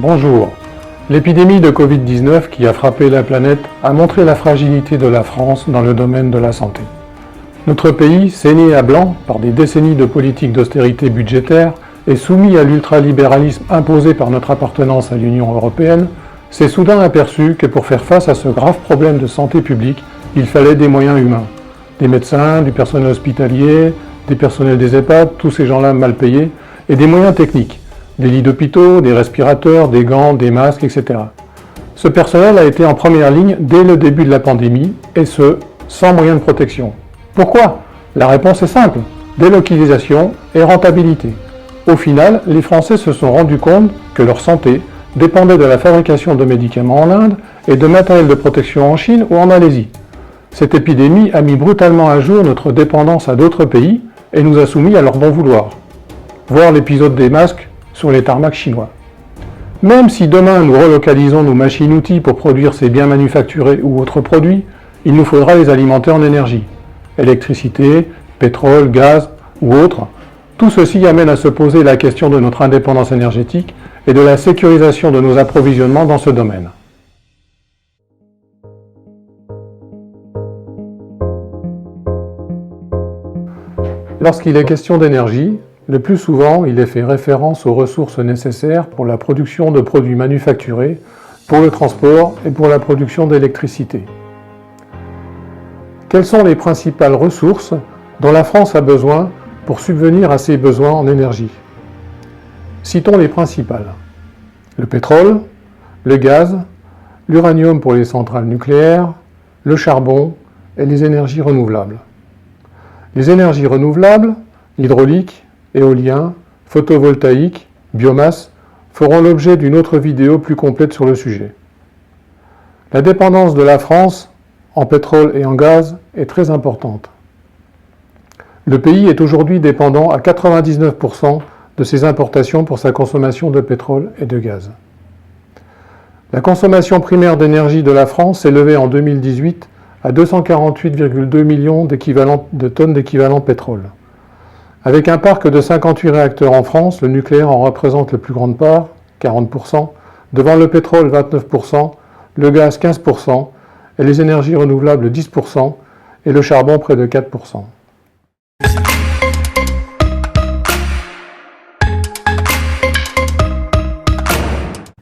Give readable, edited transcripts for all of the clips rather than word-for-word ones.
Bonjour. L'épidémie de Covid-19 qui a frappé la planète a montré la fragilité de la France dans le domaine de la santé. Notre pays, saigné à blanc par des décennies de politiques d'austérité budgétaire et soumis à l'ultralibéralisme imposé par notre appartenance à l'Union européenne, s'est soudain aperçu que pour faire face à ce grave problème de santé publique, il fallait des moyens humains. Des médecins, du personnel hospitalier, des personnels des EHPAD, tous ces gens-là mal payés, et des moyens techniques. Des lits d'hôpitaux, des respirateurs, des gants, des masques, etc. Ce personnel a été en première ligne dès le début de la pandémie, et ce, sans moyens de protection. Pourquoi? La réponse est simple, délocalisation et rentabilité. Au final, les Français se sont rendus compte que leur santé dépendait de la fabrication de médicaments en Inde et de matériel de protection en Chine ou en Malaisie. Cette épidémie a mis brutalement à jour notre dépendance à d'autres pays et nous a soumis à leur bon vouloir. Voir l'épisode des masques sur les tarmacs chinois. Même si demain nous relocalisons nos machines-outils pour produire ces biens manufacturés ou autres produits, il nous faudra les alimenter en énergie. Électricité, pétrole, gaz ou autres. Tout ceci amène à se poser la question de notre indépendance énergétique et de la sécurisation de nos approvisionnements dans ce domaine. Lorsqu'il est question d'énergie, le plus souvent, il est fait référence aux ressources nécessaires pour la production de produits manufacturés, pour le transport et pour la production d'électricité. Quelles sont les principales ressources dont la France a besoin pour subvenir à ses besoins en énergie? Citons les principales. Le pétrole, le gaz, l'uranium pour les centrales nucléaires, le charbon et les énergies renouvelables. Les énergies renouvelables, l'hydraulique, éolien, photovoltaïque, biomasse, feront l'objet d'une autre vidéo plus complète sur le sujet. La dépendance de la France en pétrole et en gaz est très importante. Le pays est aujourd'hui dépendant à 99% de ses importations pour sa consommation de pétrole et de gaz. La consommation primaire d'énergie de la France s'est élevée en 2018 à 248,2 millions de tonnes d'équivalent pétrole. Avec un parc de 58 réacteurs en France, le nucléaire en représente la plus grande part, 40%, devant le pétrole 29%, le gaz 15%, et les énergies renouvelables 10%, et le charbon près de 4%.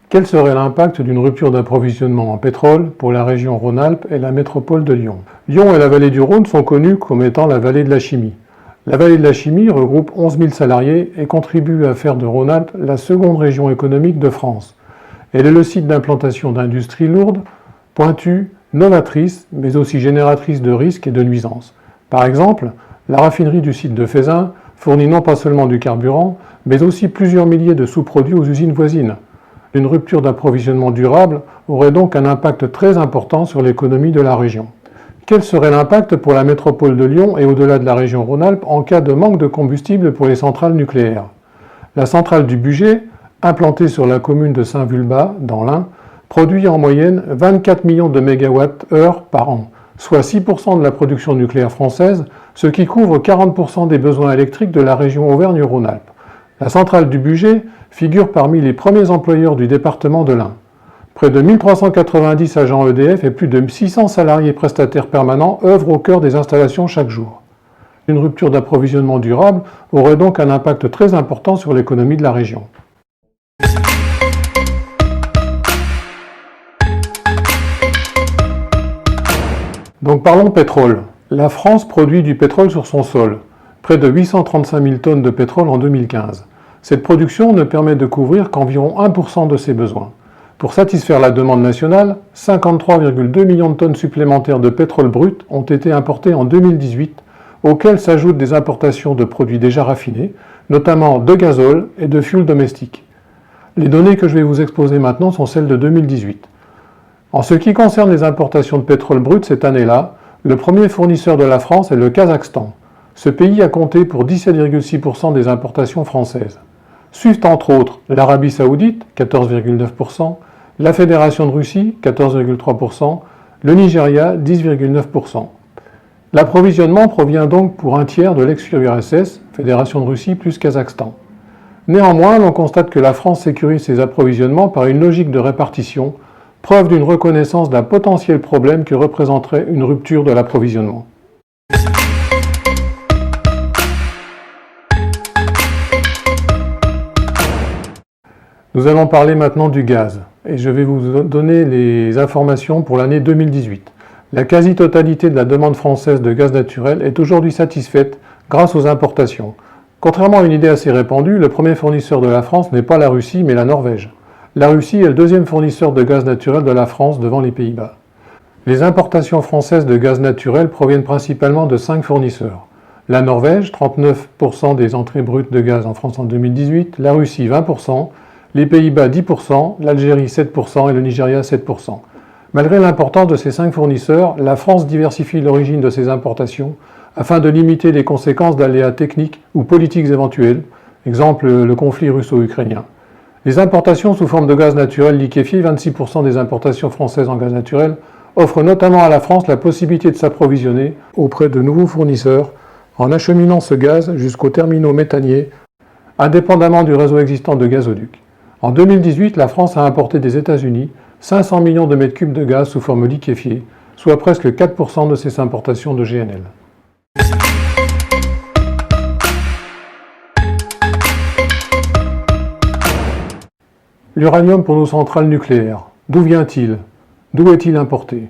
Quel serait l'impact d'une rupture d'approvisionnement en pétrole pour la région Rhône-Alpes et la métropole de Lyon? Lyon et la vallée du Rhône sont connus comme étant la vallée de la chimie. La vallée de la chimie regroupe 11 000 salariés et contribue à faire de Rhône-Alpes la seconde région économique de France. Elle est le site d'implantation d'industries lourdes, pointues, novatrices, mais aussi génératrices de risques et de nuisances. Par exemple, la raffinerie du site de Feyzin fournit non pas seulement du carburant, mais aussi plusieurs milliers de sous-produits aux usines voisines. Une rupture d'approvisionnement durable aurait donc un impact très important sur l'économie de la région. Quel serait l'impact pour la métropole de Lyon et au-delà de la région Rhône-Alpes en cas de manque de combustible pour les centrales nucléaires? La centrale du Bugey, implantée sur la commune de Saint-Vulbas, dans l'Ain, produit en moyenne 24 millions de mégawattheures par an, soit 6% de la production nucléaire française, ce qui couvre 40% des besoins électriques de la région Auvergne-Rhône-Alpes. La centrale du Bugey figure parmi les premiers employeurs du département de l'Ain. Près de 1390 agents EDF et plus de 600 salariés prestataires permanents œuvrent au cœur des installations chaque jour. Une rupture d'approvisionnement durable aurait donc un impact très important sur l'économie de la région. Donc parlons pétrole. La France produit du pétrole sur son sol, près de 835 000 tonnes de pétrole en 2015. Cette production ne permet de couvrir qu'environ 1% de ses besoins. Pour satisfaire la demande nationale, 53,2 millions de tonnes supplémentaires de pétrole brut ont été importées en 2018, auxquelles s'ajoutent des importations de produits déjà raffinés, notamment de gazole et de fioul domestique. Les données que je vais vous exposer maintenant sont celles de 2018. En ce qui concerne les importations de pétrole brut cette année-là, le premier fournisseur de la France est le Kazakhstan. Ce pays a compté pour 17,6% des importations françaises. Suivent entre autres l'Arabie Saoudite, 14,9%, la Fédération de Russie, 14,3%, le Nigeria, 10,9%. L'approvisionnement provient donc pour un tiers de l'ex-URSS, Fédération de Russie plus Kazakhstan. Néanmoins, l'on constate que la France sécurise ses approvisionnements par une logique de répartition, preuve d'une reconnaissance d'un potentiel problème que représenterait une rupture de l'approvisionnement. Nous allons parler maintenant du gaz, et je vais vous donner les informations pour l'année 2018. La quasi-totalité de la demande française de gaz naturel est aujourd'hui satisfaite grâce aux importations. Contrairement à une idée assez répandue, le premier fournisseur de la France n'est pas la Russie, mais la Norvège. La Russie est le deuxième fournisseur de gaz naturel de la France devant les Pays-Bas. Les importations françaises de gaz naturel proviennent principalement de 5 fournisseurs. La Norvège, 39% des entrées brutes de gaz en France en 2018, la Russie, 20%, les Pays-Bas 10%, l'Algérie 7% et le Nigeria 7%. Malgré l'importance de ces 5 fournisseurs, la France diversifie l'origine de ses importations afin de limiter les conséquences d'aléas techniques ou politiques éventuels, exemple le conflit russo-ukrainien. Les importations sous forme de gaz naturel liquéfié, 26% des importations françaises en gaz naturel, offrent notamment à la France la possibilité de s'approvisionner auprès de nouveaux fournisseurs en acheminant ce gaz jusqu'aux terminaux méthaniers, indépendamment du réseau existant de gazoducs. En 2018, la France a importé des États-Unis 500 millions de mètres cubes de gaz sous forme liquéfiée, soit presque 4% de ses importations de GNL. L'uranium pour nos centrales nucléaires. D'où vient-il? D'où est-il importé?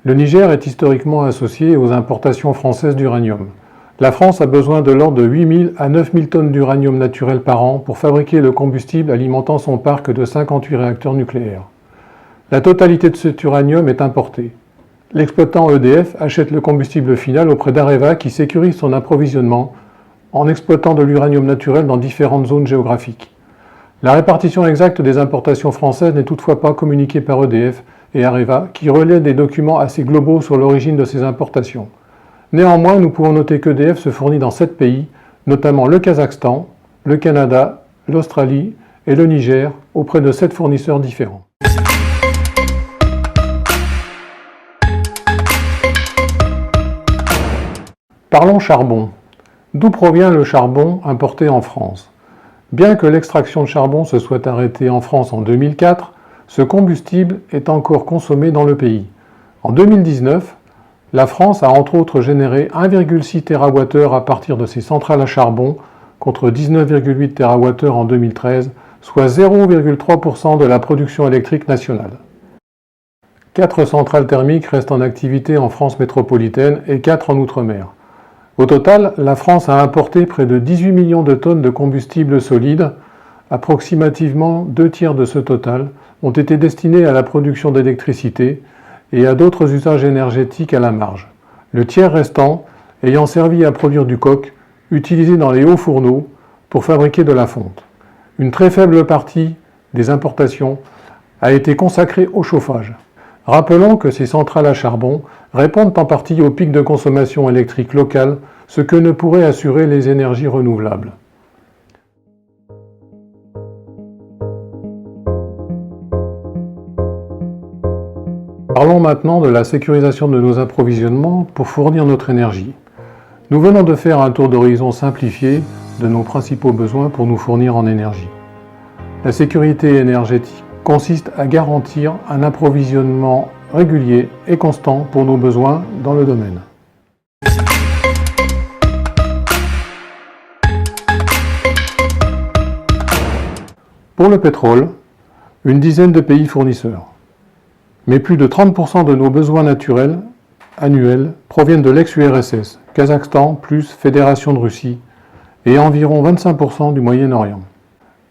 Le Niger est historiquement associé aux importations françaises d'uranium. La France a besoin de l'ordre de 8 000 à 9 000 tonnes d'uranium naturel par an pour fabriquer le combustible alimentant son parc de 58 réacteurs nucléaires. La totalité de cet uranium est importée. L'exploitant EDF achète le combustible final auprès d'Areva qui sécurise son approvisionnement en exploitant de l'uranium naturel dans différentes zones géographiques. La répartition exacte des importations françaises n'est toutefois pas communiquée par EDF et Areva qui relaient des documents assez globaux sur l'origine de ces importations. Néanmoins, nous pouvons noter qu'EDF se fournit dans 7 pays, notamment le Kazakhstan, le Canada, l'Australie et le Niger, auprès de 7 fournisseurs différents. Parlons charbon. D'où provient le charbon importé en France? Bien que l'extraction de charbon se soit arrêtée en France en 2004, ce combustible est encore consommé dans le pays. En 2019, la France a entre autres généré 1,6 TWh à partir de ses centrales à charbon, contre 19,8 TWh en 2013, soit 0,3% de la production électrique nationale. 4 centrales thermiques restent en activité en France métropolitaine et 4 en Outre-mer. Au total, la France a importé près de 18 millions de tonnes de combustible solide. Approximativement 2 tiers de ce total ont été destinés à la production d'électricité et à d'autres usages énergétiques à la marge. Le tiers restant ayant servi à produire du coke, utilisé dans les hauts fourneaux pour fabriquer de la fonte. Une très faible partie des importations a été consacrée au chauffage. Rappelons que ces centrales à charbon répondent en partie au pic de consommation électrique locale, ce que ne pourraient assurer les énergies renouvelables. Parlons maintenant de la sécurisation de nos approvisionnements pour fournir notre énergie. Nous venons de faire un tour d'horizon simplifié de nos principaux besoins pour nous fournir en énergie. La sécurité énergétique consiste à garantir un approvisionnement régulier et constant pour nos besoins dans le domaine. Pour le pétrole, une dizaine de pays fournisseurs. Mais plus de 30% de nos besoins naturels annuels proviennent de l'ex-URSS, Kazakhstan plus Fédération de Russie, et environ 25% du Moyen-Orient.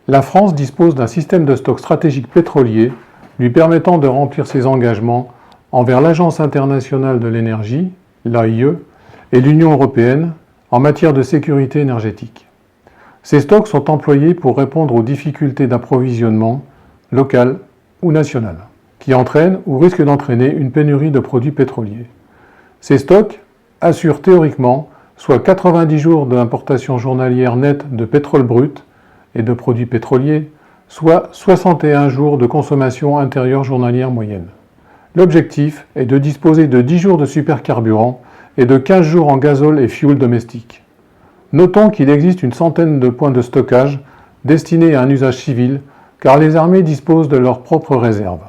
La France dispose d'un système de stock stratégique pétrolier lui permettant de remplir ses engagements envers l'Agence internationale de l'énergie, l'AIE, et l'Union européenne en matière de sécurité énergétique. Ces stocks sont employés pour répondre aux difficultés d'approvisionnement locales ou nationales, qui entraînent ou risquent d'entraîner une pénurie de produits pétroliers. Ces stocks assurent théoriquement soit 90 jours d'importation journalière nette de pétrole brut et de produits pétroliers, soit 61 jours de consommation intérieure journalière moyenne. L'objectif est de disposer de 10 jours de supercarburant et de 15 jours en gazole et fioul domestique. Notons qu'il existe une centaine de points de stockage destinés à un usage civil, car les armées disposent de leurs propres réserves.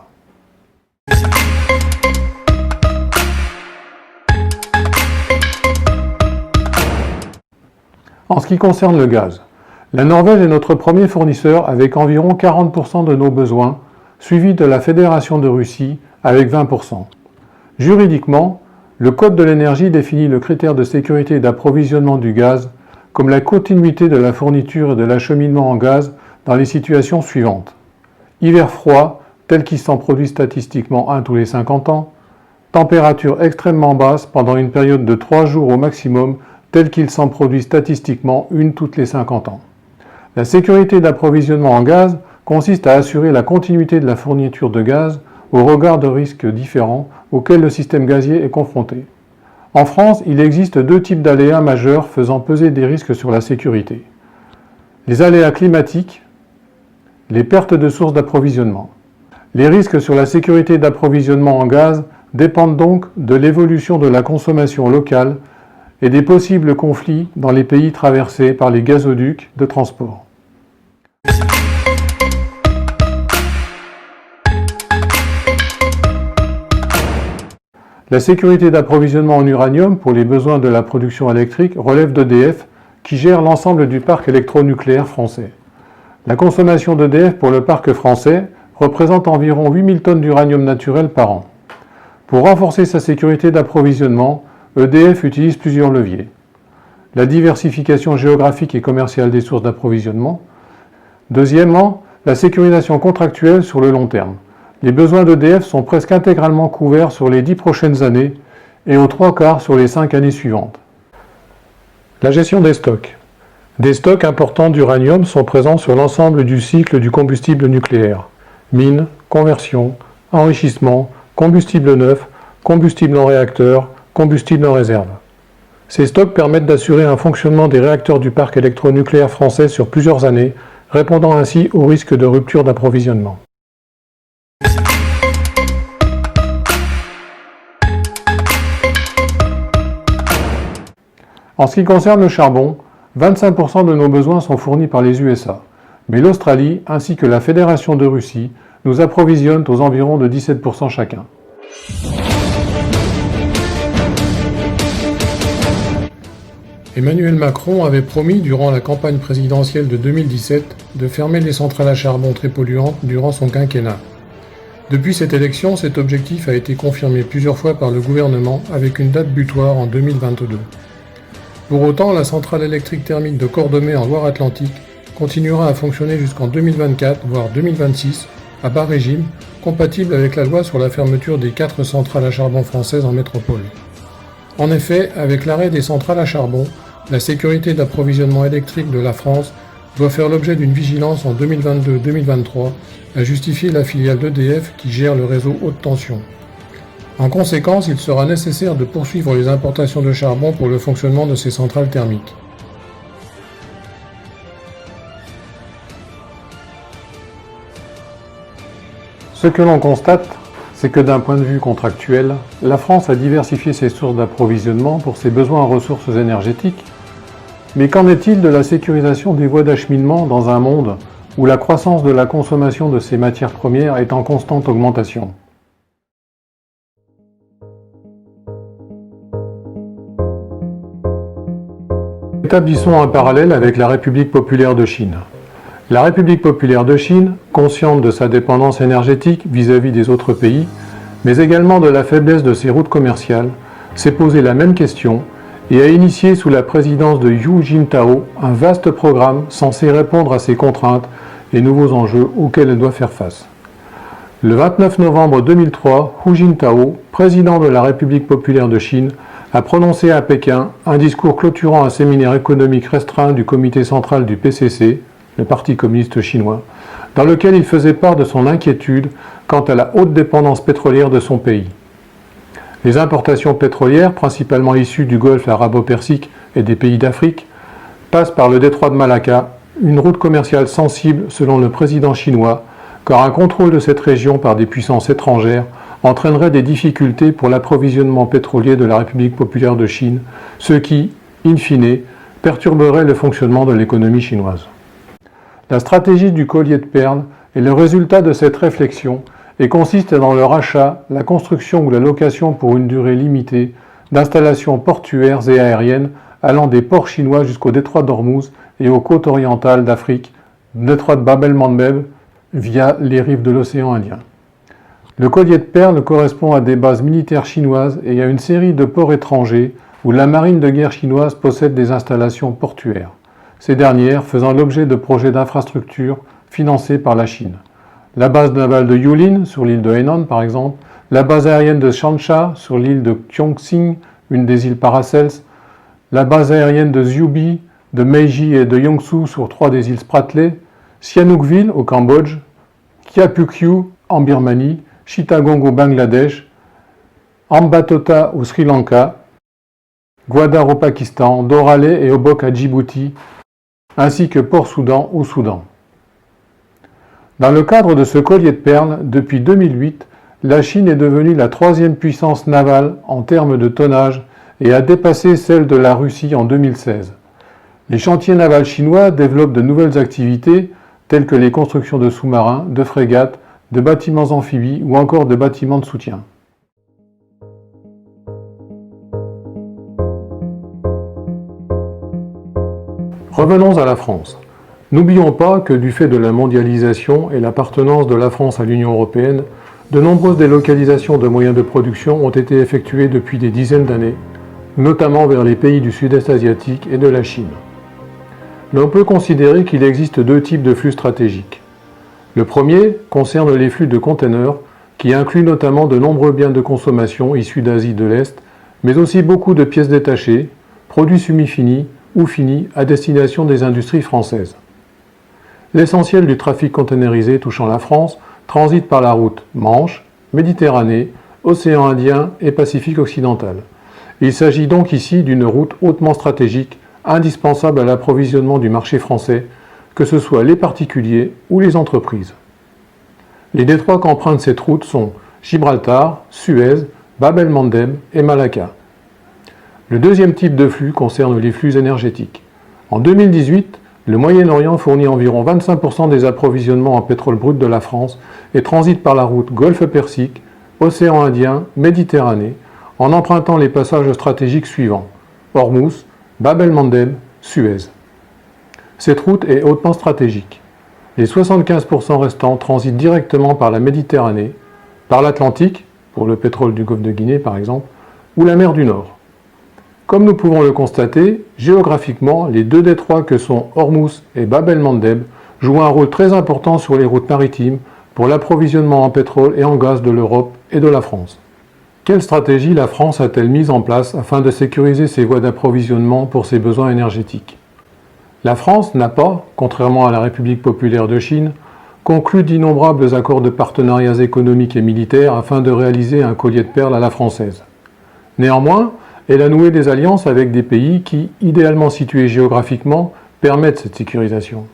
En ce qui concerne le gaz, la Norvège est notre premier fournisseur avec environ 40% de nos besoins, suivi de la Fédération de Russie avec 20%. Juridiquement, le Code de l'énergie définit le critère de sécurité d'approvisionnement du gaz comme la continuité de la fourniture et de l'acheminement en gaz dans les situations suivantes. Hiver froid, tel qu'il s'en produit statistiquement un tous les 50 ans, température extrêmement basse pendant une période de 3 jours au maximum, tel qu'il s'en produit statistiquement une toutes les 50 ans. La sécurité d'approvisionnement en gaz consiste à assurer la continuité de la fourniture de gaz au regard de risques différents auxquels le système gazier est confronté. En France, il existe deux types d'aléas majeurs faisant peser des risques sur la sécurité. Les aléas climatiques, les pertes de sources d'approvisionnement. Les risques sur la sécurité d'approvisionnement en gaz dépendent donc de l'évolution de la consommation locale et des possibles conflits dans les pays traversés par les gazoducs de transport. La sécurité d'approvisionnement en uranium pour les besoins de la production électrique relève d'EDF, qui gère l'ensemble du parc électronucléaire français. La consommation d'EDF pour le parc français représente environ 8000 tonnes d'uranium naturel par an. Pour renforcer sa sécurité d'approvisionnement, EDF utilise plusieurs leviers. La diversification géographique et commerciale des sources d'approvisionnement. Deuxièmement, la sécurisation contractuelle sur le long terme. Les besoins d'EDF sont presque intégralement couverts sur les 10 prochaines années et aux 3/4 sur les 5 années suivantes. La gestion des stocks. Des stocks importants d'uranium sont présents sur l'ensemble du cycle du combustible nucléaire. Mine, conversion, enrichissement, combustible neuf, combustible en réacteur, combustible en réserve. Ces stocks permettent d'assurer un fonctionnement des réacteurs du parc électronucléaire français sur plusieurs années, répondant ainsi au risque de rupture d'approvisionnement. En ce qui concerne le charbon, 25% de nos besoins sont fournis par les USA, mais l'Australie ainsi que la Fédération de Russie nous approvisionnent aux environs de 17% chacun. Emmanuel Macron avait promis durant la campagne présidentielle de 2017 de fermer les centrales à charbon très polluantes durant son quinquennat. Depuis cette élection, cet objectif a été confirmé plusieurs fois par le gouvernement avec une date butoir en 2022. Pour autant, la centrale électrique thermique de Cordemais en Loire-Atlantique continuera à fonctionner jusqu'en 2024, voire 2026, à bas régime, compatible avec la loi sur la fermeture des 4 centrales à charbon françaises en métropole. En effet, avec l'arrêt des centrales à charbon, la sécurité d'approvisionnement électrique de la France doit faire l'objet d'une vigilance en 2022-2023 à justifier la filiale d'EDF qui gère le réseau haute tension. En conséquence, il sera nécessaire de poursuivre les importations de charbon pour le fonctionnement de ces centrales thermiques. Ce que l'on constate, c'est que d'un point de vue contractuel, la France a diversifié ses sources d'approvisionnement pour ses besoins en ressources énergétiques. Mais qu'en est-il de la sécurisation des voies d'acheminement dans un monde où la croissance de la consommation de ces matières premières est en constante augmentation ? Établissons un parallèle avec la République populaire de Chine. La République populaire de Chine, consciente de sa dépendance énergétique vis-à-vis des autres pays, mais également de la faiblesse de ses routes commerciales, s'est posé la même question et a initié sous la présidence de Hu Jintao un vaste programme censé répondre à ces contraintes et nouveaux enjeux auxquels elle doit faire face. Le 29 novembre 2003, Hu Jintao, président de la République populaire de Chine, a prononcé à Pékin un discours clôturant un séminaire économique restreint du comité central du PCC, le Parti communiste chinois, dans lequel il faisait part de son inquiétude quant à la haute dépendance pétrolière de son pays. Les importations pétrolières, principalement issues du Golfe arabo-persique et des pays d'Afrique, passent par le détroit de Malacca, une route commerciale sensible selon le président chinois, car un contrôle de cette région par des puissances étrangères entraînerait des difficultés pour l'approvisionnement pétrolier de la République populaire de Chine, ce qui, in fine, perturberait le fonctionnement de l'économie chinoise. La stratégie du collier de perles est le résultat de cette réflexion et consiste dans le rachat, la construction ou la location pour une durée limitée d'installations portuaires et aériennes allant des ports chinois jusqu'au détroit d'Ormuz et aux côtes orientales d'Afrique, détroit de Bab el-Mandeb, via les rives de l'océan Indien. Le collier de perles correspond à des bases militaires chinoises et à une série de ports étrangers où la marine de guerre chinoise possède des installations portuaires, ces dernières faisant l'objet de projets d'infrastructures financés par la Chine. La base navale de Yulin, sur l'île de Hainan par exemple, la base aérienne de Changsha, sur l'île de Gyeongsing, une des îles Paracels, la base aérienne de Xiubi, de Meiji et de Yongsu sur 3 des îles Spratly, Sihanoukville au Cambodge, Kiapukyu en Birmanie, Chittagong au Bangladesh, Ambatota au Sri Lanka, Gwadar au Pakistan, Doraleh et Obok à Djibouti, ainsi que Port Soudan au Soudan. Dans le cadre de ce collier de perles, depuis 2008, la Chine est devenue la 3e puissance navale en termes de tonnage et a dépassé celle de la Russie en 2016. Les chantiers navals chinois développent de nouvelles activités telles que les constructions de sous-marins, de frégates, de bâtiments amphibies ou encore de bâtiments de soutien. Revenons à la France. N'oublions pas que du fait de la mondialisation et l'appartenance de la France à l'Union européenne, de nombreuses délocalisations de moyens de production ont été effectuées depuis des dizaines d'années, notamment vers les pays du sud-est asiatique et de la Chine. L'on peut considérer qu'il existe 2 types de flux stratégiques. Le premier concerne les flux de containers, qui incluent notamment de nombreux biens de consommation issus d'Asie de l'Est, mais aussi beaucoup de pièces détachées, produits semi-finis ou finis à destination des industries françaises. L'essentiel du trafic containerisé touchant la France transite par la route Manche, Méditerranée, Océan Indien et Pacifique occidental. Il s'agit donc ici d'une route hautement stratégique, indispensable à l'approvisionnement du marché français, que ce soit les particuliers ou les entreprises. Les détroits qu'empruntent cette route sont Gibraltar, Suez, Bab el-Mandeb et Malacca. Le deuxième type de flux concerne les flux énergétiques. En 2018, le Moyen-Orient fournit environ 25% des approvisionnements en pétrole brut de la France et transite par la route Golfe-Persique, Océan Indien, Méditerranée, en empruntant les passages stratégiques suivants: Ormuz, Bab el-Mandeb, Suez. Cette route est hautement stratégique. Les 75% restants transitent directement par la Méditerranée, par l'Atlantique, pour le pétrole du golfe de Guinée par exemple, ou la mer du Nord. Comme nous pouvons le constater, géographiquement, les 2 détroits que sont Ormuz et Bab el-Mandeb jouent un rôle très important sur les routes maritimes pour l'approvisionnement en pétrole et en gaz de l'Europe et de la France. Quelle stratégie la France a-t-elle mise en place afin de sécuriser ses voies d'approvisionnement pour ses besoins énergétiques? La France n'a pas, contrairement à la République populaire de Chine, conclu d'innombrables accords de partenariats économiques et militaires afin de réaliser un collier de perles à la française. Néanmoins, elle a noué des alliances avec des pays qui, idéalement situés géographiquement, permettent cette sécurisation.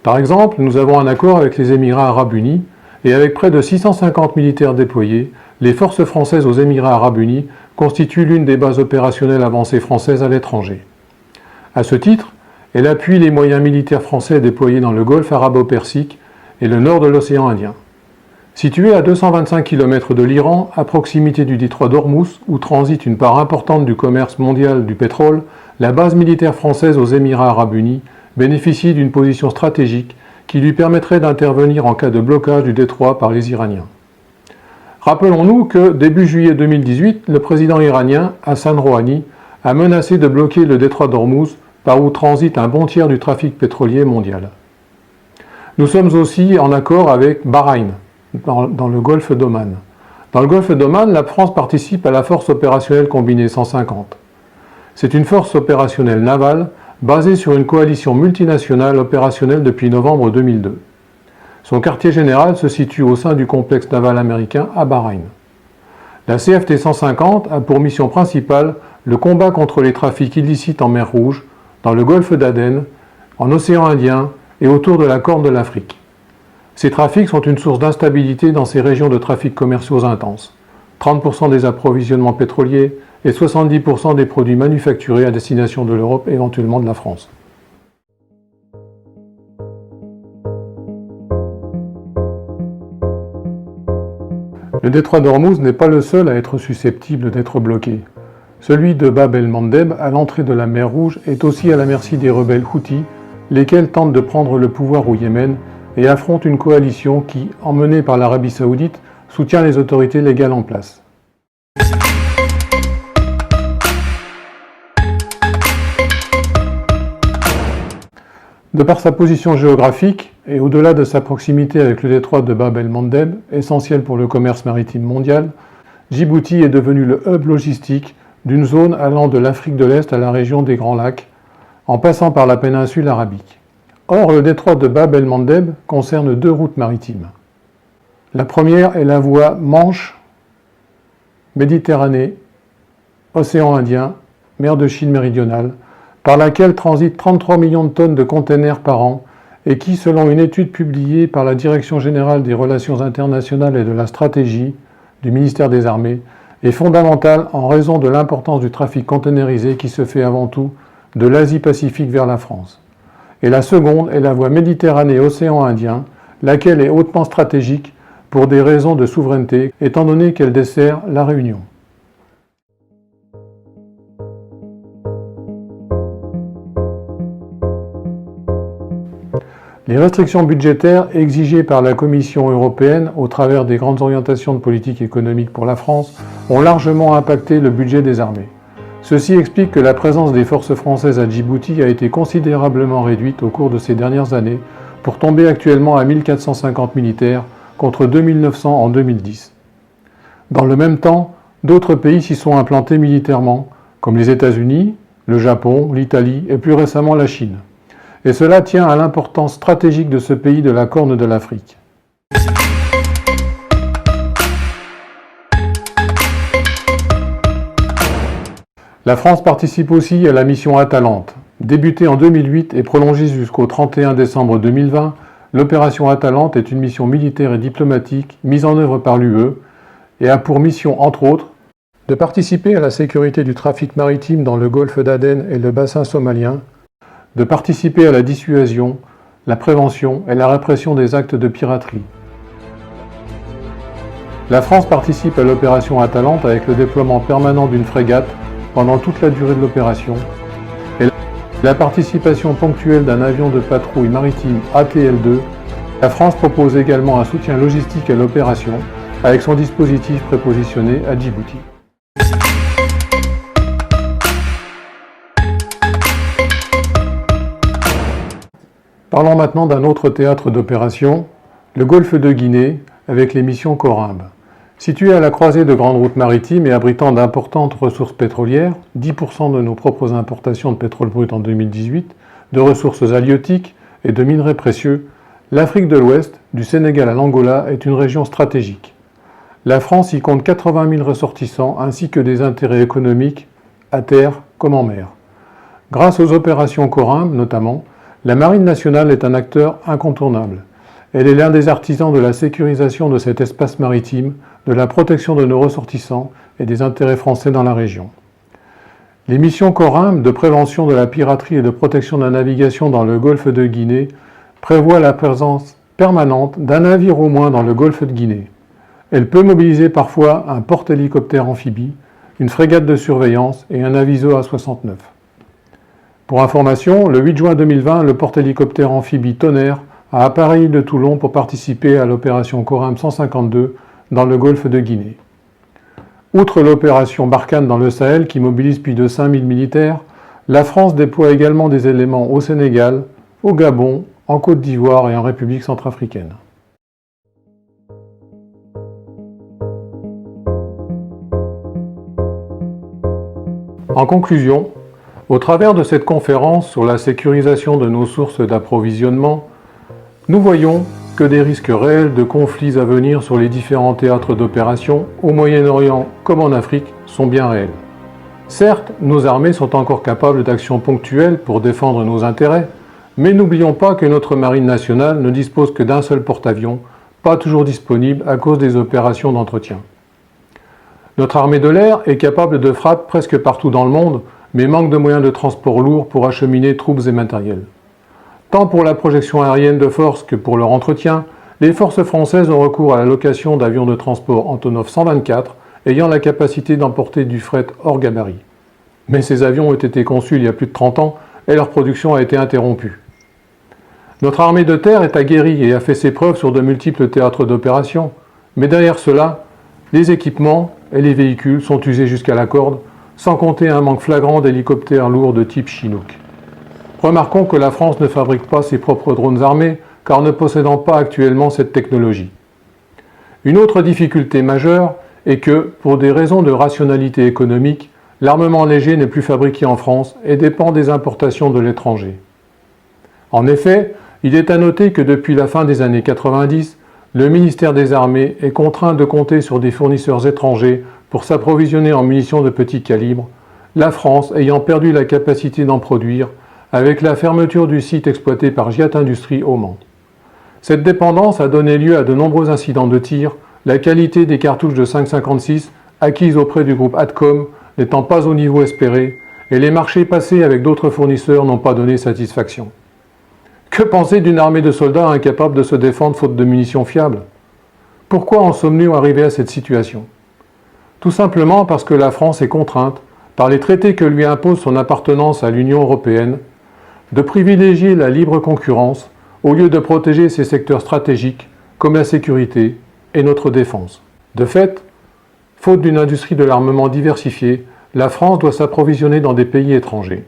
Par exemple, nous avons un accord avec les Émirats arabes unis, et avec près de 650 militaires déployés, les forces françaises aux Émirats arabes unis constituent l'une des bases opérationnelles avancées françaises à l'étranger. À ce titre, elle appuie les moyens militaires français déployés dans le Golfe arabo-persique et le nord de l'océan Indien. Située à 225 km de l'Iran, à proximité du détroit d'Ormuz, où transite une part importante du commerce mondial du pétrole, la base militaire française aux Émirats arabes unis bénéficie d'une position stratégique qui lui permettrait d'intervenir en cas de blocage du détroit par les Iraniens. Rappelons-nous que, début juillet 2018, le président iranien, Hassan Rouhani, a menacé de bloquer le détroit d'Ormuz, par où transite un bon tiers du trafic pétrolier mondial. Nous sommes aussi en accord avec Bahreïn, dans le golfe d'Oman. Dans le golfe d'Oman, la France participe à la force opérationnelle combinée 150. C'est une force opérationnelle navale basée sur une coalition multinationale opérationnelle depuis novembre 2002. Son quartier général se situe au sein du complexe naval américain à Bahreïn. La CFT 150 a pour mission principale le combat contre les trafics illicites en mer Rouge, dans le golfe d'Aden, en océan Indien et autour de la Corne de l'Afrique. Ces trafics sont une source d'instabilité dans ces régions de trafic commerciaux intenses. 30% des approvisionnements pétroliers et 70% des produits manufacturés à destination de l'Europe et éventuellement de la France. Le détroit d'Ormuz n'est pas le seul à être susceptible d'être bloqué. Celui de Bab el-Mandeb, à l'entrée de la mer Rouge, est aussi à la merci des rebelles Houthis, lesquels tentent de prendre le pouvoir au Yémen et affrontent une coalition qui, emmenée par l'Arabie Saoudite, soutient les autorités légales en place. De par sa position géographique et au-delà de sa proximité avec le détroit de Bab el-Mandeb, essentiel pour le commerce maritime mondial, Djibouti est devenu le hub logistique d'une zone allant de l'Afrique de l'Est à la région des Grands Lacs, en passant par la péninsule arabique. Or, le détroit de Bab el-Mandeb concerne deux routes maritimes. La première est la voie Manche-Méditerranée, Océan Indien, mer de Chine méridionale, par laquelle transitent 33 millions de tonnes de containers par an et qui, selon une étude publiée par la Direction générale des relations internationales et de la stratégie du ministère des Armées, est fondamentale en raison de l'importance du trafic containerisé qui se fait avant tout de l'Asie-Pacifique vers la France. Et la seconde est la voie Méditerranée-Océan Indien, laquelle est hautement stratégique pour des raisons de souveraineté, étant donné qu'elle dessert la Réunion. Les restrictions budgétaires exigées par la Commission européenne au travers des grandes orientations de politique économique pour la France ont largement impacté le budget des armées. Ceci explique que la présence des forces françaises à Djibouti a été considérablement réduite au cours de ces dernières années pour tomber actuellement à 1450 militaires contre 2900 en 2010. Dans le même temps, d'autres pays s'y sont implantés militairement, comme les États-Unis, le Japon, l'Italie et plus récemment la Chine. Et cela tient à l'importance stratégique de ce pays de la Corne de l'Afrique. La France participe aussi à la mission Atalante. Débutée en 2008 et prolongée jusqu'au 31 décembre 2020, l'opération Atalante est une mission militaire et diplomatique mise en œuvre par l'UE et a pour mission, entre autres, de participer à la sécurité du trafic maritime dans le golfe d'Aden et le bassin somalien, de participer à la dissuasion, la prévention et la répression des actes de piraterie. La France participe à l'opération Atalante avec le déploiement permanent d'une frégate pendant toute la durée de l'opération et la participation ponctuelle d'un avion de patrouille maritime ATL-2. La France propose également un soutien logistique à l'opération avec son dispositif prépositionné à Djibouti. Parlons maintenant d'un autre théâtre d'opération, le golfe de Guinée, avec les missions Corymbe. Situé à la croisée de grandes routes maritimes et abritant d'importantes ressources pétrolières, 10% de nos propres importations de pétrole brut en 2018, de ressources halieutiques et de minerais précieux, l'Afrique de l'Ouest, du Sénégal à l'Angola, est une région stratégique. La France y compte 80 000 ressortissants ainsi que des intérêts économiques, à terre comme en mer. Grâce aux opérations Corymbe notamment, la Marine nationale est un acteur incontournable. Elle est l'un des artisans de la sécurisation de cet espace maritime, de la protection de nos ressortissants et des intérêts français dans la région. Les missions Corymbe de prévention de la piraterie et de protection de la navigation dans le golfe de Guinée prévoient la présence permanente d'un navire au moins dans le golfe de Guinée. Elle peut mobiliser parfois un porte-hélicoptère amphibie, une frégate de surveillance et un aviso A-69. Pour information, le 8 juin 2020, le porte-hélicoptère amphibie Tonnerre a appareillé de Toulon pour participer à l'opération Corymbe 152 dans le golfe de Guinée. Outre l'opération Barkhane dans le Sahel qui mobilise plus de 5000 militaires, la France déploie également des éléments au Sénégal, au Gabon, en Côte d'Ivoire et en République centrafricaine. En conclusion, au travers de cette conférence sur la sécurisation de nos sources d'approvisionnement, nous voyons que des risques réels de conflits à venir sur les différents théâtres d'opération, au Moyen-Orient comme en Afrique, sont bien réels. Certes, nos armées sont encore capables d'actions ponctuelles pour défendre nos intérêts, mais n'oublions pas que notre marine nationale ne dispose que d'un seul porte-avions, pas toujours disponible à cause des opérations d'entretien. Notre armée de l'air est capable de frappes presque partout dans le monde, mais manque de moyens de transport lourds pour acheminer troupes et matériel. Tant pour la projection aérienne de force que pour leur entretien, les forces françaises ont recours à la location d'avions de transport Antonov 124 ayant la capacité d'emporter du fret hors gabarit. Mais ces avions ont été conçus il y a plus de 30 ans et leur production a été interrompue. Notre armée de terre est aguerrie et a fait ses preuves sur de multiples théâtres d'opération, mais derrière cela, les équipements et les véhicules sont usés jusqu'à la corde, sans compter un manque flagrant d'hélicoptères lourds de type Chinook. Remarquons que la France ne fabrique pas ses propres drones armés, car ne possédant pas actuellement cette technologie. Une autre difficulté majeure est que, pour des raisons de rationalité économique, l'armement léger n'est plus fabriqué en France et dépend des importations de l'étranger. En effet, il est à noter que depuis la fin des années 90, le ministère des Armées est contraint de compter sur des fournisseurs étrangers pour s'approvisionner en munitions de petit calibre, la France ayant perdu la capacité d'en produire avec la fermeture du site exploité par Giat Industries au Mans. Cette dépendance a donné lieu à de nombreux incidents de tir, la qualité des cartouches de 5,56 acquises auprès du groupe Adcom n'étant pas au niveau espéré, et les marchés passés avec d'autres fournisseurs n'ont pas donné satisfaction. Que penser d'une armée de soldats incapable de se défendre faute de munitions fiables? Pourquoi en sommes-nous arrivés à cette situation? Tout simplement parce que la France est contrainte, par les traités que lui impose son appartenance à l'Union européenne, de privilégier la libre concurrence au lieu de protéger ses secteurs stratégiques comme la sécurité et notre défense. De fait, faute d'une industrie de l'armement diversifiée, la France doit s'approvisionner dans des pays étrangers.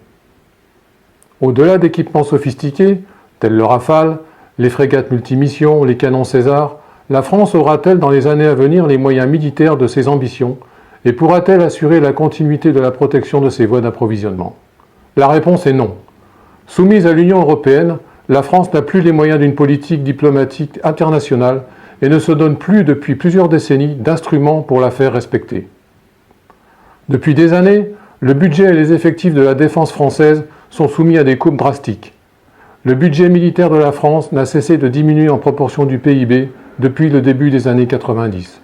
Au-delà d'équipements sophistiqués, tels le Rafale, les frégates multimissions, les canons César, la France aura-t-elle dans les années à venir les moyens militaires de ses ambitions et pourra-t-elle assurer la continuité de la protection de ses voies d'approvisionnement? La réponse est non. Soumise à l'Union européenne, la France n'a plus les moyens d'une politique diplomatique internationale et ne se donne plus depuis plusieurs décennies d'instruments pour la faire respecter. Depuis des années, le budget et les effectifs de la défense française sont soumis à des coupes drastiques. Le budget militaire de la France n'a cessé de diminuer en proportion du PIB depuis le début des années 90.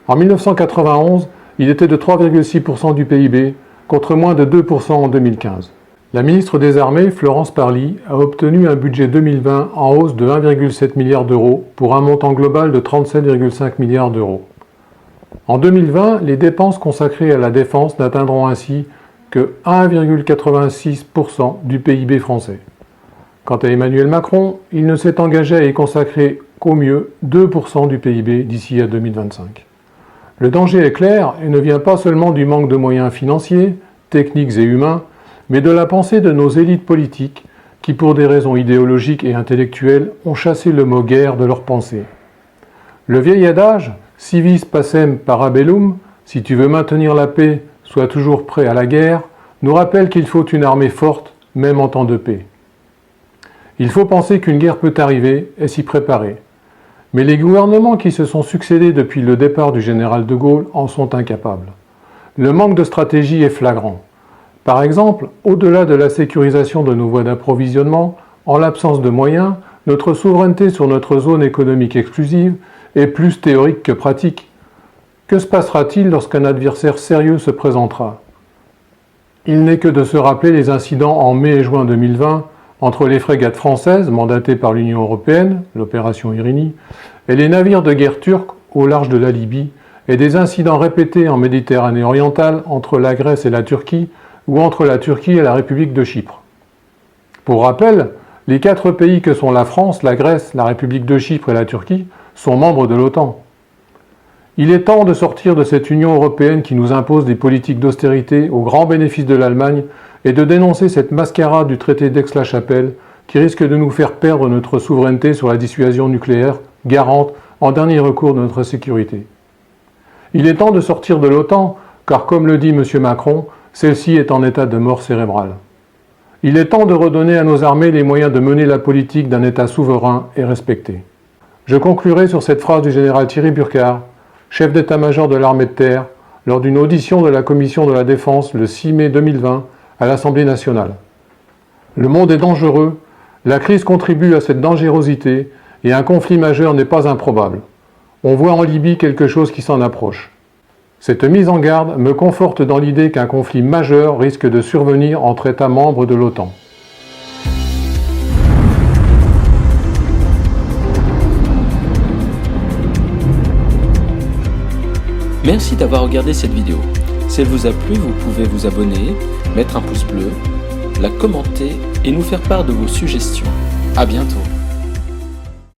En 1991, il était de 3,6% du PIB, contre moins de 2% en 2015. La ministre des Armées, Florence Parly, a obtenu un budget 2020 en hausse de 1,7 milliard d'euros pour un montant global de 37,5 milliards d'euros. En 2020, les dépenses consacrées à la défense n'atteindront ainsi que 1,86% du PIB français. Quant à Emmanuel Macron, il ne s'est engagé à y consacrer qu'au mieux 2% du PIB d'ici à 2025. Le danger est clair et ne vient pas seulement du manque de moyens financiers, techniques et humains, mais de la pensée de nos élites politiques qui, pour des raisons idéologiques et intellectuelles, ont chassé le mot guerre de leur pensée. Le vieil adage « si vis pacem parabellum », si tu veux maintenir la paix, sois toujours prêt à la guerre, nous rappelle qu'il faut une armée forte, même en temps de paix. Il faut penser qu'une guerre peut arriver et s'y préparer. Mais les gouvernements qui se sont succédés depuis le départ du général de Gaulle en sont incapables. Le manque de stratégie est flagrant. Par exemple, au-delà de la sécurisation de nos voies d'approvisionnement, en l'absence de moyens, notre souveraineté sur notre zone économique exclusive est plus théorique que pratique. Que se passera-t-il lorsqu'un adversaire sérieux se présentera? Il n'est que de se rappeler les incidents en mai et juin 2020 entre les frégates françaises mandatées par l'Union européenne, l'opération Irini, et les navires de guerre turcs au large de la Libye, et des incidents répétés en Méditerranée orientale entre la Grèce et la Turquie, ou entre la Turquie et la République de Chypre. Pour rappel, les 4 pays que sont la France, la Grèce, la République de Chypre et la Turquie sont membres de l'OTAN. Il est temps de sortir de cette Union européenne qui nous impose des politiques d'austérité au grand bénéfice de l'Allemagne et de dénoncer cette mascarade du traité d'Aix-la-Chapelle qui risque de nous faire perdre notre souveraineté sur la dissuasion nucléaire, garante en dernier recours de notre sécurité. Il est temps de sortir de l'OTAN, car comme le dit M. Macron, celle-ci est en état de mort cérébrale. Il est temps de redonner à nos armées les moyens de mener la politique d'un État souverain et respecté. Je conclurai sur cette phrase du général Thierry Burkhardt, chef d'état-major de l'armée de terre, lors d'une audition de la Commission de la Défense le 6 mai 2020 à l'Assemblée nationale. Le monde est dangereux, la crise contribue à cette dangerosité et un conflit majeur n'est pas improbable. On voit en Libye quelque chose qui s'en approche. Cette mise en garde me conforte dans l'idée qu'un conflit majeur risque de survenir entre États membres de l'OTAN. Merci d'avoir regardé cette vidéo. Si elle vous a plu, vous pouvez vous abonner, mettre un pouce bleu, la commenter et nous faire part de vos suggestions. À bientôt.